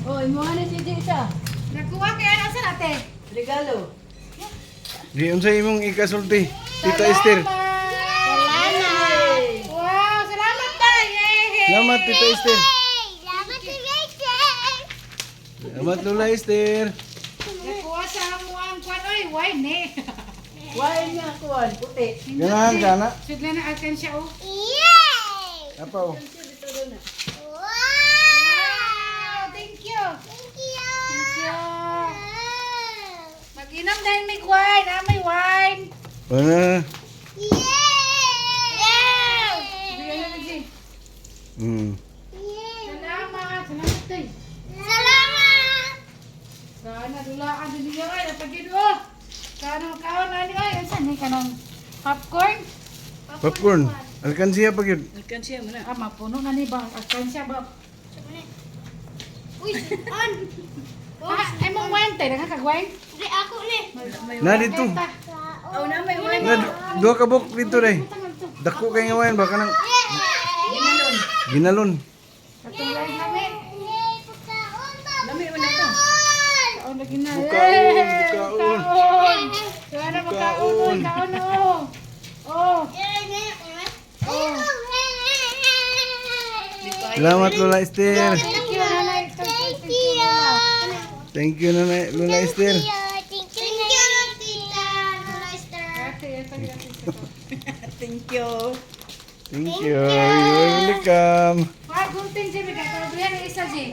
Oh, imuha na si Tita. Nakuha kaya nasa ate. Regalo. Di unsa imong ikasulti, Tita Esther. Salamat. Wow, salamat tayo. Salamat, Tita Esther. Salamat si Rachel. Salamat, Lola Esther. Nakuha sa hamuang kwan. Oy, wine eh. Wine nga kuwan, puti. Ganahan ka na. Sudla na akan siya oh. Yay! Apaw. Wow! Thank you. Thank you! Thank you. Mag-inom dahil may wine. May wine. Wala. Yay! Bigyan na lagi. Hmm. Salamat. Salamat tayo. Salamat! Sana dulaan din niya ay napagid oh. Sana makaon na niya ay saan ni kanang popcorn? Popcorn. Alkansiya pa gyud. Alkansya mo na. Mapuno na ni ba? Akan siya ba? Uy, on! Ay mong wine tayo nakakagwine? Di ako ni. Na dito. Oh, na may wine. Na duha ka buk dito dai. Dako kay nga wayan baka nang Ginalon. ginalon. Katong wine namin. Yay! Pagkaon ba? Lami mo na to. Kaon lagi na. Bukaon, bukaon. Kaon. Sana makaon. Kaon oh. Oh. Oh. Salamat, Lola Esther. Thank you nanay. Thank you! Thank you, Nanay Lola Esther. Thank you, Tita Lester. Ate, ate, ate. Thank you. Thank you. You're welcome. Wag gunting si Mika. Pero yan isa si.